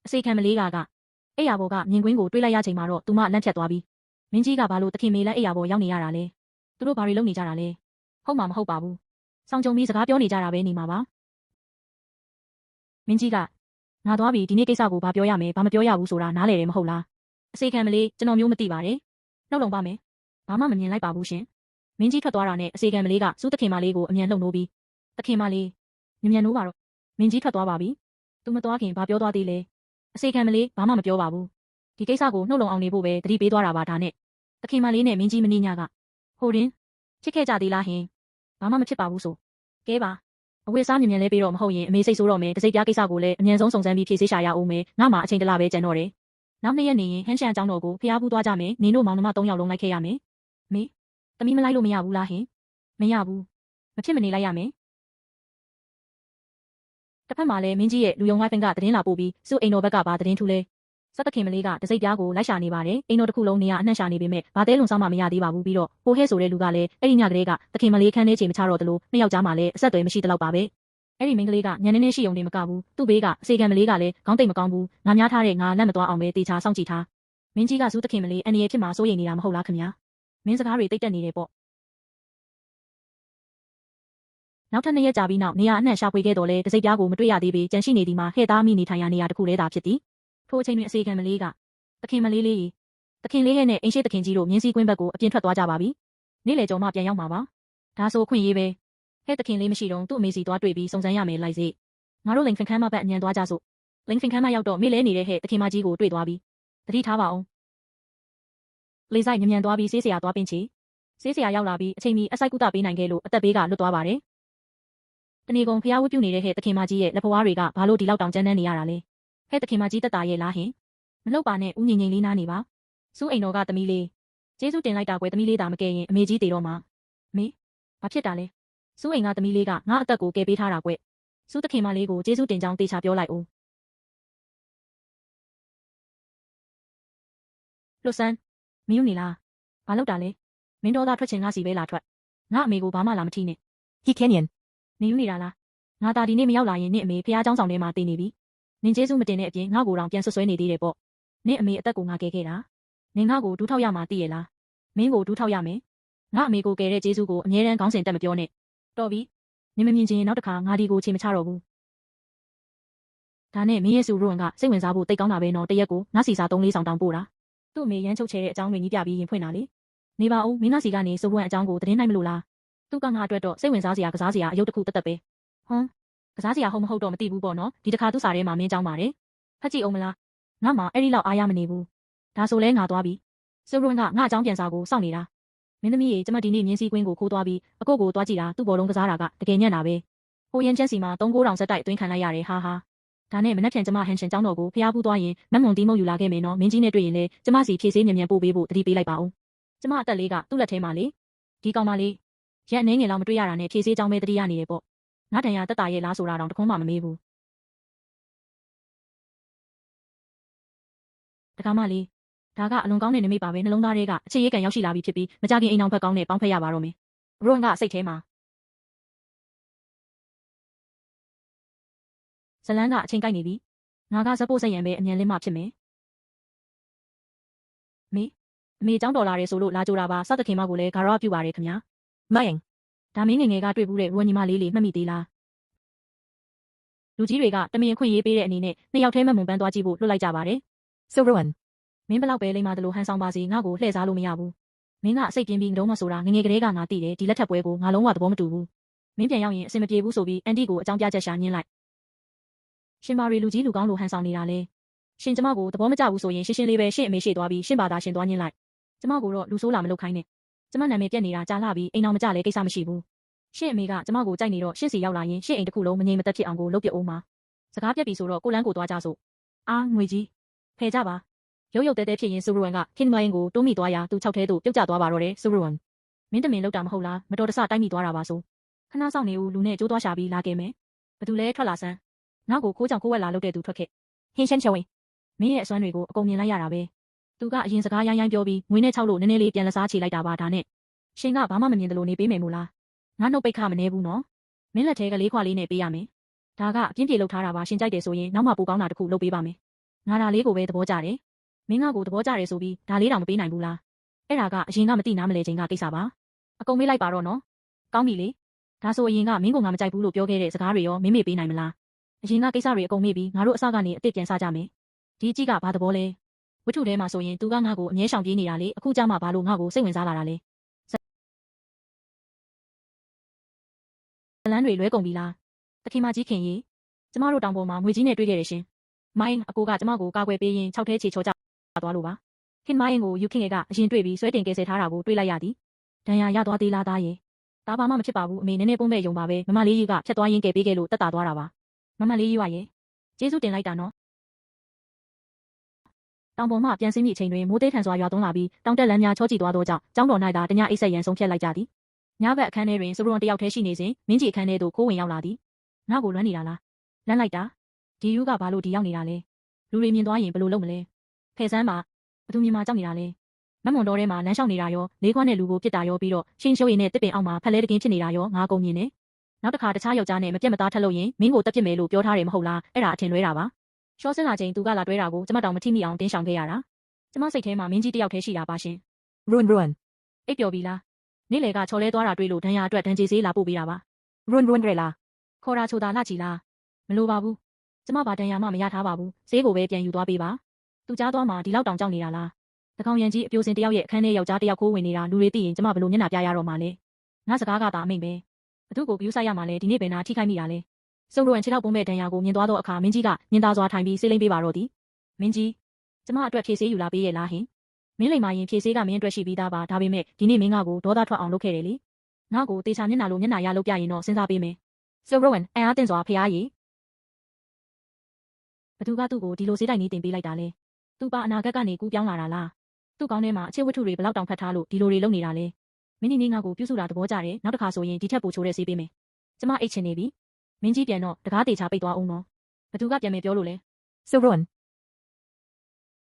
အစေခံမလေးကအိယာဘော်ကမြင်ကွင်းကိုတွေးလိုက်ရချိန်မှာတော့သူမလန့်ဖြတ်သွားပြီးမင်းကြီးကဘာလို့တခင်မေလန်းအိယာဘော်ရောက်နေရတာလဲသူတို့ဘာတွေလုပ်နေကြတာလဲဟုတ်မှာမဟုတ်ပါဘူးဆောင်ကြုံပြီးစကားပြောနေကြတာပဲနေမှာပါမင်းကြီးကငါသွားပြီးဒီနေ့ကိစ္စကိုဘာပြောရမယ်ဘာမပြောရဘူးဆိုတာနားလည်တယ်မဟုတ်လားအစေခံမလေးကျွန်တော်မျိုးမသိပါတယ်နှုတ်လုံပါမယ်ဘာမှမမြင်လိုက်ပါဘူးရှင်မင်းကြီးထွက်သွားတာနဲ့အစေခံမလေးကစူးတခင်မလေးကိုအမြန်လှုပ်နိုးပြီးတခင်မလေးမြန်နိုးပါတော့မင်းကြီးထွက်သွားပါပြီသူမသွားခင်ဘာပြောသွားသေးလဲအစေခံမလေးဘာမှမပြောပါဘူးဒီကိစ္စကိုနှုတ်လုံအောင်နေဖို့ပဲတတိပေးသွားတာပါဒါနဲ့တခင်မလေးနဲ့မင်းကြီးမင်းညကဟိုရင်ချစ်ခဲ့ကြသေးလားဟင်ဘာမှမဖြစ်ပါဘူးဆိုကဲပါအဝေးစားမြန်လဲပြီးတော့မဟုတ်ရင်အမေစိတ်ဆိုးတော့မယ်တစိတ်ပြားကိစ္စကိုလည်းအမြန်ဆုံးစုံစမ်းပြီးဖြေရှင်းရှာရအောင်မယ်ငါမှအချိန်တလပဲကြံတော့တယ်နောက်2ရက်နေရင်ဟန်းရှန်အကြောင်းတော်ကိုဖျားဖူးသွားကြမယ်နင်တို့မောင်နှမ3ယောက်လုံးလိုက်ခဲ့ရမယ်မေသမီးမလိုက်လို့မရဘူးလားဟင်မရဘူးမဖြစ်မနေလိုက်ရမယ်တစ်ဖက်မှာလည်းမင်းကြီးရဲ့လူယုံဝိုင်းဖင်ကသတင်းလာပို့ပြီးစုအိမ်တော်ဘက်ကပါသတင်းထူလဲစက်တခင်မလေးကတစိတ်ပြားကိုလိုက်ရှာနေပါတယ်အိမ်တော်တစ်ခုလုံးနေရအနှံ့ရှာနေပေမဲ့ဘာသေးလုံဆောင်မှမရသေးပါဘူးပြီးတော့ပိုဟဲဆိုတဲ့လူကလည်းအဲ့ဒီညကလေးကတခင်မလေးခန်းထဲချိန်မချတော့တလို့နှစ်ယောက်ကြားမှာလည်းအဆက်အသွယ်မရှိတလောက်ပါပဲအဲ့ဒီမိန်းကလေးကညနေနေရှိုံနေမကဘူးသူ့ဘေးကအစေခံမလေးကလည်းခေါင်းတိတ်မကောင်းဘူးငါများထားတဲ့ငါလက်မသွားအောင်ပဲတေချာစောင့်ကြည့်ထားမင်းကြီးကစူးတခင်မလေးအန်ဒီရဲ့ဖြစ်မှာစိုးရိမ်နေတာမဟုတ်လားခင်ဗျာမင်းစကားတွေတိတ်တက်နေတယ်ပေါ့နောက်ထပ်2ရက်ကြာပြီးနောက်နေရာအနှံ့ရှာဖွေခဲ့တော့လဲတစိတ်ပြားကိုမတွေ့ရသေးပေကြန့်ရှိနေဒီမှာဟဲ့သားမိနေထိုင်ရနေရတခုလဲတာဖြစ်သည်ထိုအချိန်တွင်အစေခံမလေးကတခင်မလေးလေးတခင်လေးရဲ့နဲ့အင်းရှိတခင်ကြီးတို့မြင်းစည်းကွင်းဘက်ကိုအပြင်ထွက်သွားကြပါပြီနေ့လေကြော်မှပြန်ရောက်မှာပါဒါဆိုခွင့်ရေးပဲဟဲ့တခင်လေးမရှိတော့သူ့အမေစီသွားတွေ့ပြီးစုံစမ်းရမယ်လိုက်စေငါတို့လိန်ဖင်ခမ်းမဘက်အမြန်သွားကြစို့လိန်ဖင်ခမ်းမရောက်တော့မေ့လဲနေတဲ့ဟဲ့တခင်မကြီးကိုတွေ့သွားပြီးတတိထားပါအောင်လေဆိုင်မြန်သွားပြီးဆေးဆရာသွားပင်းချီဆေးဆရာရောက်လာပြီးအချိန်မီအစိုက်ကုသပေးနိုင်ခဲ့လို့အသက်ဘေးကလွတ်သွားပါတယ်တနေကုန်ဖျားဝတ်ပြုနေတဲ့ဟဲ့တခင်မကြီးရဲ့လက်ဖွားတွေကဘာလို့ဒီလောက်တောင်ကျန်းနေရတာလဲဟဲ့တခင်မကြီးတက်တာရဲ့လားဟင်မလှုပ်ပါနဲ့ဦးငိမ့်ငိမ့်လေးနားနေပါစူးအိမ်တော်ကသမီးလေးကျေးဇူးတင်လိုက်တာကွယ်သမီးလေးဒါမကဲရင်အမေကြီးတေတော့မှာမေဘာဖြစ်တာလဲစူးအိမ်ကသမီးလေးကငါအသက်ကိုကယ်ပေးထားတာကွယ်စူးတခင်မလေးကိုကျေးဇူးတင်ကြောင်းတေချာပြောလိုက်ဦးလွတ်ဆန်းမင်းယူနေလားဘာလုပ်တာလဲမင်းတော်သားထွက်ချင်ငါစီပဲလာထွက်ငါအမေကိုဘာမှလာမထီးနဲ့ဟိခဲနင်နင်ယူနေတာလားငါသားဒီနေ့မရောက်လာရင်နင့်အမေဖះเจ้าဆောင်ထဲမှာတည်နေပြီနင်ကျေးဇူးမတင်တဲ့အပြင်ငါ့ကိုတောင်ပြန်ဆွဆွဲနေသေးတယ်ပေါ့နင့်အမေအသက်ကိုငါကယ်ခဲ့တာနင်ငါ့ကိုဒူးထောက်ရမှာသိရဲ့လားမင်းကိုဒူးထောက်ရမယ်ငါအမေကိုကယ်တဲ့ကျေးဇူးကိုအမြဲတမ်းခေါင်းစဉ်တက်မပြောနဲ့တော်ပြီနင်မမြင်ချင်ရင်နောက်တစ်ခါငါဒီကိုချိန်မချတော့ဘူးဒါနဲ့မင်းရဲ့စုရုံကစိတ်ဝင်စားဖို့တိတ်ကောင်းတာပဲနော်တရက်ကိုငါစီစာ3-4ဆောင်တောင်ပို့တာသူ့အမေရမ်းချုပ်ချဲတဲ့အကြောင်းတွေကြီးပြပြီးရင်ဖွင့်တာလေနေပါဦးမင်းငါစီကနေစုပွင့်အကြောင်းကိုသတင်းနိုင်မလို့လားသူကငါအတွက်တော့စိတ်ဝင်စားစရာကစားစရာအယုတ်တစ်ခုတက်တက်ပဲဟွန်းကစားစရာဟုတ်မဟုတ်တော့မသိဘူးပေါ့နော်ဒီတစ်ခါသူ့စာထဲမှာမင်းကြောင်းပါတယ်ဖတ်ကြည့်အောင်မလားငါမှအဲ့ဒီလောက်အားရမနေဘူးဒါဆိုလဲငါသွားပြီစုရုံကငါအကြောင်းပြန်စာကိုစောင့်နေတာမင်းသမီးရေကျမဒီနေ့မြင်းစည်းကွင်းကိုခိုးသွားပြီးအကုတ်ကိုသွားကြည့်တာသူ့ဘောလုံးကစားတာကတကယ်ညံ့တာပဲဟိုရန်ချမ်းစီမှာ3-9 တောင်ဆက်တိုက်အတွင်းခံလိုက်ရတယ်ဟာဟာဒါနဲ့မနှက်ဖြန်ကျမဟန်ရှင်ကျောင်းတော်ကိုဖျားဖူးသွားရင်မက်မွန်တီးမုတ်ယူလာခဲ့မယ်နော်မင်းကြီးနဲ့တွေ့ရင်လေကျမစီဖြည့်ဆေးမြန်မြန်ပို့ပေးဖို့တတိပေးလိုက်ပါဦးကျမအသက်လေးကသူ့လက်ထဲမှာလေဒီကောင်မလေးရက်အနေငယ်လောက်မတွေ့ရတာနဲ့ဖြည့်ဆေးကြောင်းပဲတတိရနေတယ်ပေါ့ငါတန်ရတက်တာရဲ့လားဆိုတာတော့တခွန်းမှမမေးဘူးတကားမလေးဒါကအလွန်ကောင်းတဲ့နမိတ်ပါပဲနှလုံးသားထဲကအခြေရေးကံရောက်ရှိလာပြီဖြစ်ပြီးမကြခင်အိမ်အောင်ဖက်ကောင်းနဲ့ပေါင်းဖက်ရပါတော့မယ်ရုံကစိတ်ထဲမှာဇလန်းကအချိန်ကိုက်နေပြီငါကဇက်ဖို့ဆက်ရံပဲအမြန်လင်းမှဖြစ်မယ်မေအမေကျောင်းတော်လာရဲဆိုလို့လာကြိုတာပါစသခင်မကိုလည်းဂါရဝပြုပါတယ်ခင်ဗျာမယင်ဒါမင်းငယ်ငယ်ကတွေ့ဘူးတဲ့ရုံညီမလေးလေးမှတ်မိသေးလားလူကြီးတွေကတမင်ခွင့်ရေးပေးတဲ့အနေနဲ့နှစ်ယောက်ထဲမှမွန်ပန်းသွားကြည့်ဖို့လွှတ်လိုက်ကြပါတယ်ဆိုရုံမင်းဘလောက်ပဲလိမ္မာတလို့ဟန်ဆောင်ပါစေငါ့ကိုလှည့်စားလို့မရဘူးမင်းကအစိတ်ပြင်းပြီးလုံးမဆိုတာငငယ်ကလေးကငါသိတယ်ဒီလက်ထပ်ပွဲကိုငါလုံးဝသဘောမတူဘူးမင်းပြန်ရောက်ရင်အဆင်မပြေဘူးဆိုပြီးအန်တီကိုအကြောင်းပြချက်ရှာညင်းလိုက်ရှင်မာရီလူကြီးလူကောင်းလိုဟန်ဆောင်နေတာလေရှင်ကျမကိုသဘောမကျဘူးဆိုရင်ရှင်းရှင်းလေးပဲရှင့်အမေရှေ့သွားပြီးရှင့်ဘာသာရှင်သွားညင်းလိုက်ကျမကိုတော့လူဆိုးလာမလုပ်ခိုင်းနဲ့ကျမနာမည်ပြက်နေတာကြာလှပြီးအိမ်အောင်မကြလဲကိစ္စမရှိဘူးရှင့်အမေကကျမကိုကြိုက်နေတော့ရှင့်စီရောက်လာရင်ရှင့်အိမ်တစ်ခုလုံးမငြိမ်မသက်ဖြစ်အောင်ကိုလုပ်ပြအောင်ပါစကားပြက်ပြီဆိုတော့ကိုလန်းကိုသွားကြစို့အာငွေကြီးဖယ်ကြပါရုပ်ရုပ်တဲတဲဖြစ်ရင်ဆူရုံကခင်မရင်ကိုတိုးမိသွားရာသူ၆ထဲသို့ပြုတ်ကျသွားပါတော့တယ်ဆူရုံမင်းတမင်လောက်တာမဟုတ်လားမတော်တဆတိုက်မိသွားတာပါဆိုခဏဆောင်နေဦးလူနဲ့ကြိုးသွားရှာပြီးလာခဲ့မယ်ဘသူလဲထွက်လာစမ်းနောက်ကိုခိုးကြောင်ခိုးဝက်လာလုပ်တဲ့သူထွက်ခဲ့ဟင်းရှင်းချဝင်းမင်းရဲ့အစွမ်းတွေကိုအကုန်မြင်လိုက်ရတာပဲသူကအရင်စကားရိုင်းရိုင်းပြောပြီးငွေနဲ့၆လို့နည်းနည်းလေးပြန်လစားချေလိုက်တာပါဒါနဲ့ရှင်ကဘာမှမမြင်တယ်လို့နေပေးမယ်မို့လားငါနှုတ်ပိတ်ခမနေဘူးနော်မင်းလက်ထဲကလေးခွာလေးနဲ့ပေးရမယ်ဒါကအပြင်းပြေလောက်ထားတာပါရှင်ကြိုက်တယ်ဆိုရင်နောက်မှပိုကောင်းတာတစ်ခုလုပ်ပေးပါမယ် ငါဒါလေးကိုပဲသဘောကျတယ်မင်းငါကိုသဘောကျတယ်ဆိုပြီးဒါလေးတောင်မပေးနိုင်ဘူးလားအဲ့ဒါကအရင်ကမသိနားမလဲချိန်ကကိစ္စပါအကုန်မေးလိုက်ပါတော့နော်ကောင်းပြီလေဒါဆိုအရင်ကမင်းကငါမကြိုက်ဘူးလို့ပြောခဲ့တဲ့စကားတွေရောမင်းမေ့ပေးနိုင်မလားအရင်ကကိစ္စတွေအကုန်မေ့ပြီးငါတို့အစကနေအစ်စ်ပြန်စားကြမယ်ဒီအကြည့်ကဘာသဘောလဲဝတ္ထုထဲမှာဆိုရင်သူကငါ့ကိုအမြဲရှောင်ပြေးနေတာလေအခုကြမှာဘာလို့ငါ့ကိုစိတ်ဝင်စားလာတာလဲဇလန်းတွေလွဲကုန်ပြီလားတခင်မကြီးခင်ကြီးကျမတို့တောင်ပေါ်မှာငွေကြီးနဲ့တွေ့ခဲ့တယ်ရှင်မိုင်းအကိုကကျမကိုကာကွယ်ပေးရင်6ထဲချေချောကြသွားလို့ပါခင်မိုင်းကိုယူခင်ကအရင်တွေ့ပြီးဆွဲတင်ကယ်ဆယ်ထားတာကိုတွေ့လိုက်ရသည်ဒဏ်ရာရသွားသေးလားသားရဲ့ဒါဘာမှမဖြစ်ပါဘူးအမေနည်းနည်းပုံးမဲ့ယုံပါပဲမမလေးကြီးကဖြတ်သွားရင်းကယ်ပေးခဲ့လို့တက်တာသွားတာပါမမလေးကြီးရဲ့ကျေးဇူးတင်လိုက်တာနော်တောင်ပေါ်မှပြန်ဆင်းမိအချိန်တွင်မိုးသေးထန်စွာရွာသွန်းလာပြီးတောင်တက်လမ်းများချောကျသွားသောကြောင့်ကျောင်းတော်၌သာတညအိတ်ဆက်ရန်ဆုံးဖြတ်လိုက်ကြသည်ညဘက်အခန်းထဲတွင်စပရွန်တယောက်တည်းရှိနေစဉ်မင်းကြီးအခန်းထဲသို့ခိုးဝင်ရောက်လာသည်ငါ့ကိုလွမ်းနေတာလားလမ်းလိုက်တာဒီယူကဘာလို့ဒီရောက်နေတာလဲလူတွေမြင်သွားရင်ဘယ်လိုလုပ်မလဲဖယ်ဆန်းပါဘသူမြင်မှကြောက်နေတာလဲမမွန်တော်ထဲမှာလမ်းလျှောက်နေတာရောလေးခွန်းနဲ့လူကိုပြစ်တာရောပြီးတော့ရှင်းရှုံးရည်နဲ့တစ်ပင်အောက်မှာဖက်လဲတကင်းဖြစ်နေတာရောငါကုန်မြင်နေနောက်တစ်ခါတခြားယောက်ျားနဲ့မပြတ်မသားထက်လို့ရင်မင်းကိုတက်ပြစ်မယ်လို့ပြောထားတယ်မဟုတ်လားအဲ့ဒါအထင်လွဲတာပါရှော့စင်လာချိန်သူကလာတွဲတာကိုကျမတောင်မထိမိအောင်တင်းရှောင်ခဲ့ရတာကျမစိတ်ထဲမှာမင်းကြီးတယောက်တည်းရှိတာပါရှင် Run အိပ်ပျော်ပြီလားနေ့လေကချော်လဲသွားတာတွေ့လို့ဒဏ်ရာအတွက်ဒဏ်ကြေးစေးလာပို့ပေးတာပါ Run ရဲလားခေါ်တာချိုတာလှချီလားမလိုပါဘူးကျမဘာဒဏ်ရာမှမရထားပါဘူးစေးကိုပဲပြန်ယူသွားပေးပါသူကြားသွားမှဒီလောက်တောင်ကြောက်နေတာလားတကောင်ရန်ကြီးအပြိုစင်တယောက်ရဲ့အခန်းထဲယောက်ျားတယောက်ခိုးဝင်နေတာလူတွေသိရင်ကျမဘယ်လိုမျက်နှာပြရတော့မှလဲငါစကားကသာအမိန်ပဲဘသူ့ကိုဂယူးဆိုင်ရမှလဲဒီနေ့ဘယ်နာထိခိုက်မိတာလဲစုံရွန်ခြေထောက်ပုံးမဲ့ဒဏ်ရာကိုမြင်သွားတော့အခါမင်းကြီးကမြင်သာစွာထိုင်ပြီးဆေးလိမ့်ပေးပါတော့သည်မင်းကြီးကျမအတွက်ဖြည့်ဆေးယူလာပေးရဲ့လားဟင်မင်းလိမ္မာရင်ဖြည့်ဆေးကမင်းအတွက်ရှိပြီးသားပါဒါပေမဲ့ဒီနေ့မင်းကကိုဒေါသထွက်အောင်လုပ်ခဲ့တယ်လေငါ့ကိုတေချာမျက်နှာလိုမျက်နှာရလုပ်ပြရင်တော့စဉ်းစားပေးမယ်ဆိုရိုဝင်အန်အားတင်စွာဖျားရည်ဘသူကသူ့ကိုဒီလိုစေးတိုင်နေတင်ပေးလိုက်တာလဲသူပါအနာဂတ်ကနေကူးပြောင်းလာတာလားသူ့ကောင်းထဲမှာအခြေဝတ္ထုတွေဘလောက်တောင်ဖတ်ထားလို့ဒီလိုတွေလုပ်နေတာလဲမင်းကြီးငါ့ကိုပြုစုတာသဘောကျတယ်နောက်တစ်ခါဆိုရင်ဒီထက်ပိုချိုးတဲ့ဆေးပေးမယ်ကျမအိတ်ချင်နေပြီမင်းကြီးပြန်တော့တကားတေချာပိတ်သွားအောင်နော်ဘသူကပြန်မယ်ပြောလို့လဲRun